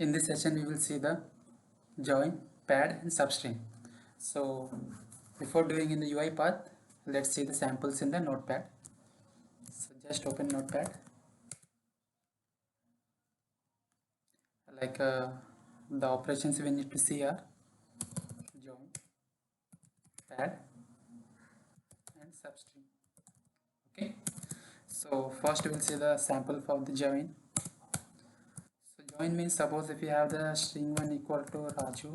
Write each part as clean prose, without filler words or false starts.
In this session, we will see the join, pad, and substring. So, before doing in the UI path, let's see the samples in the notepad. So, just open notepad. Like the operations we need to see are join, pad, and substring. Okay. So, first we will see the sample for the join. So, join means suppose if you have the string 1 equal to Raju,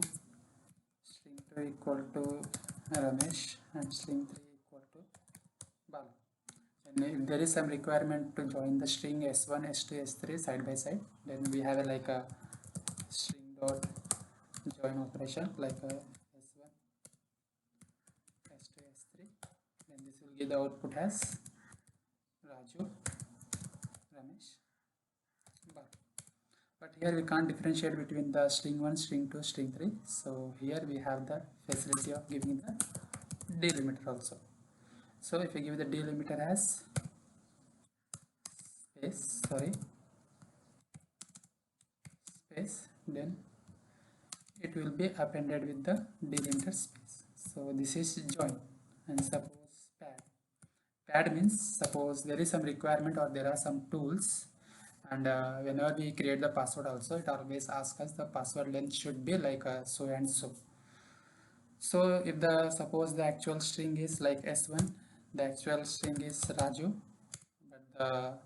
string 2 equal to Ramesh, and string 3 equal to Balu. And if there is some requirement to join the string s1, s2, s3 side by side, then we have like a string dot join operation like a s1, s2, s3. Then this will give the output as Raju, Ramesh, Balu. But here we can't differentiate between the string 1, string 2, string 3. So here we have the facility of giving the delimiter also. So if you give the delimiter as space, then it will be appended with the delimiter space. So this is join. And suppose pad means suppose there is some requirement or there are some tools, and whenever we create the password also, it always asks us the password length should be like so and so. So if the suppose the actual string is like s1, the actual string is Raju, but the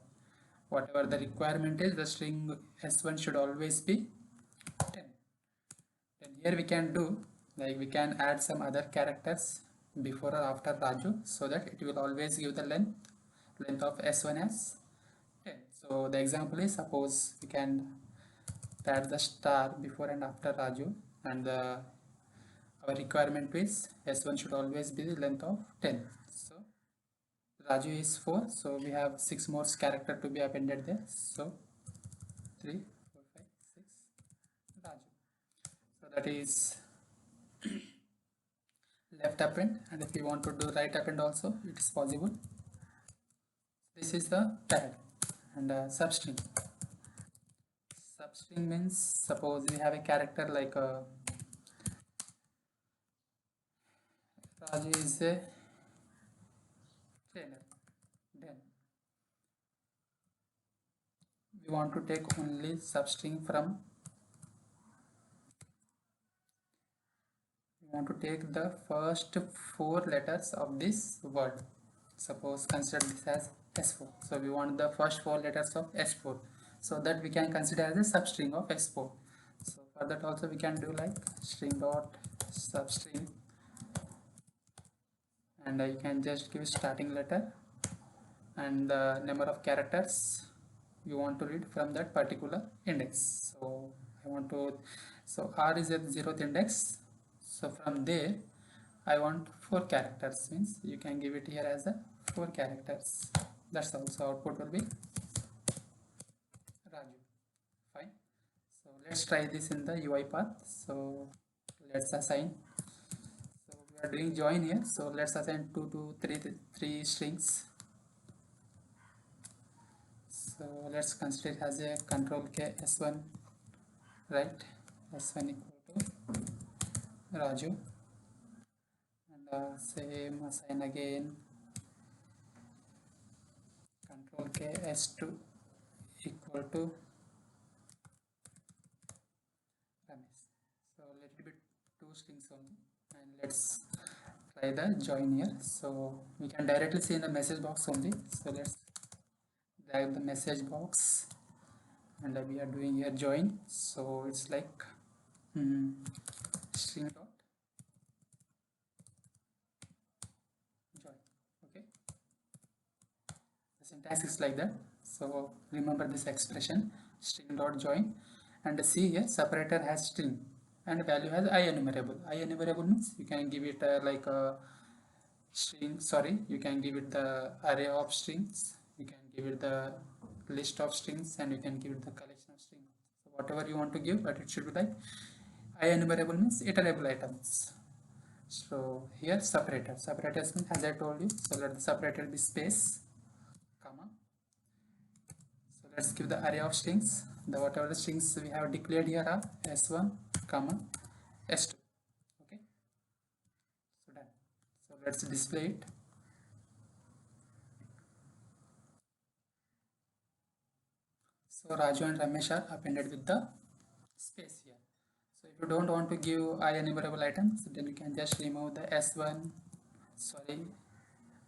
whatever the requirement is, the string s1 should always be 10. Then here we can do like we can add some other characters before or after Raju, so that it will always give the length of s1 as 10. So the example is suppose we can add the star before and after Raju, and our requirement is s1 should always be the length of 10. So Raju is 4, so we have 6 more character to be appended there. So 3, 4, 5, 6 Raju. So that is left append, and if you want to do right append also, it is possible. This is the pad. And substring. Substring means suppose we have a character like Raju is a trainer. Then we want to take only substring from, we want to take the first 4 letters of this word. Suppose consider this as s4. So we want the first 4 letters of s4, so that we can consider as a substring of s4. So for that also we can do like string dot substring, and you can just give starting letter and the number of characters you want to read from that particular index. So I want to, so r is at 0th index, so from there I want 4 characters, means you can give it here as a 4 characters. That's all. So output will be Raju. Fine. So let's try this in the UI path. So let's assign, so we are doing join here, so let's assign 2 to 3 strings. So let's consider it as a control k s1, right? S1 equal to Raju, and same assign again control k s2 equal to Ramesh. So let it be 2 strings only, and let's try the join here. So we can directly see in the message box only. So let's drag the message box, and we are doing here join. So it's like string dot join. Okay, the syntax is like that. So remember this expression string dot join, and see here separator has string and value has IEnumerable. IEnumerable means you can give it like a string, sorry, you can give it the array of strings, you can give it the list of strings, and you can give it the collection of strings. So whatever you want to give, but it should be like IEnumerable means iterable items. So here separators means as I told you, so let the separator be space comma. So let's give the array of strings the whatever the strings we have declared here are s1 comma s2. Okay, so done. So let's display it. So Raju and Ramesh are appended with the space here. So if you don't want to give enumerable items, then you can just remove the s1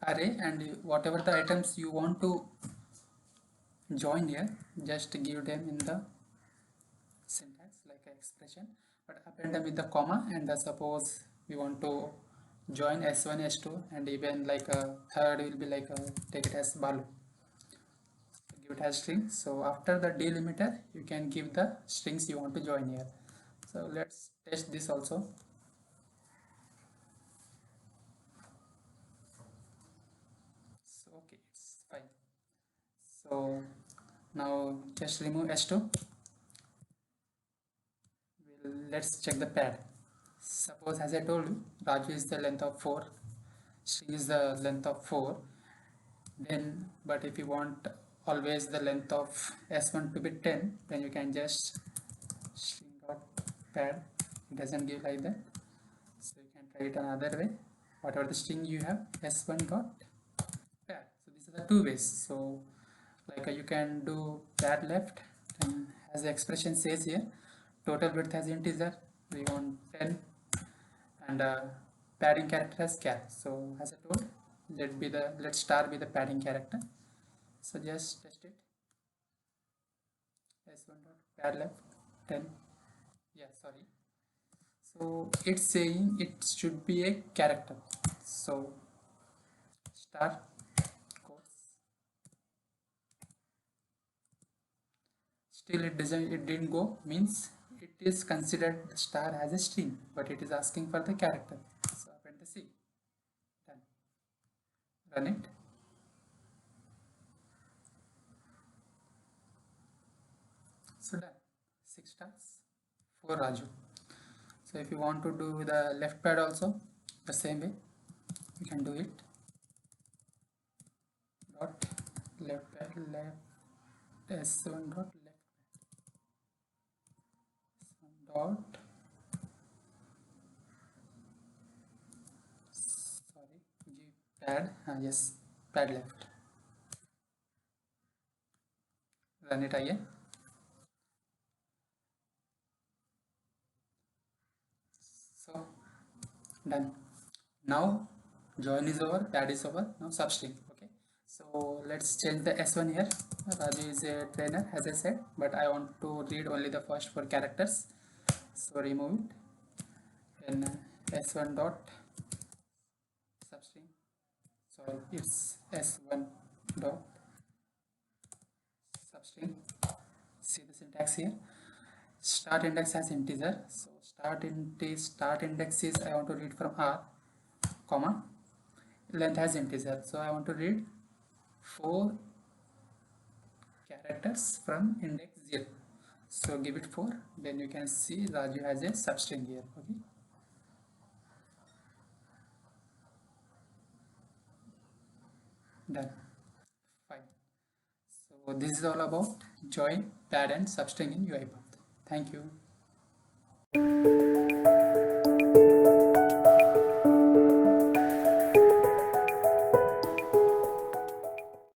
array, and whatever the items you want to join here, just give them in the syntax like an expression, but append them with the comma. And suppose we want to join s1 s2, and even like a third will be like take it as Balu, give it as string. So after the delimiter you can give the strings you want to join here. So let's test this also. So okay, it's fine. So now just remove s2. Let's check the pad. Suppose, as I told you, Raju is the length of 4, string is the length of 4. Then, but if you want always the length of s1 to be 10, then you can just string dot pad. It doesn't give like that, so you can try it another way. Whatever the string you have, s1 dot pad. So these are the two ways. So like you can do pad left, and as the expression says here, total width as integer, we want 10, and padding character as char. So as I told, let star be the padding character. So just test it. s1 dot pad left 10. Yeah, sorry. So it's saying it should be a character. So star quotes. Still it didn't go, means it is considered the star as a string, but it is asking for the character. So append the C. Done. Run it. So done. 6 stars for Raju. So if you want to do the left pad also, the same way you can do it. Dot left pad left s1 dot left s1 dot sorry g pad yes, pad left. Run it again. So done. Now join is over, pad is over. Now substring. Okay, so let's change the s1 here. Raju is a trainer, as I said, but I want to read only the first 4 characters, so remove it. Then s1 dot substring, sorry, it's s1 dot substring. See the syntax here. Start index has integer, so start index is I want to read from R, comma, length has integer, so I want to read 4 characters from index 0. So give it 4, then you can see Raju has a substring here. Okay, done. Fine. So this is all about join, pad and substring in UiPath. Thank you.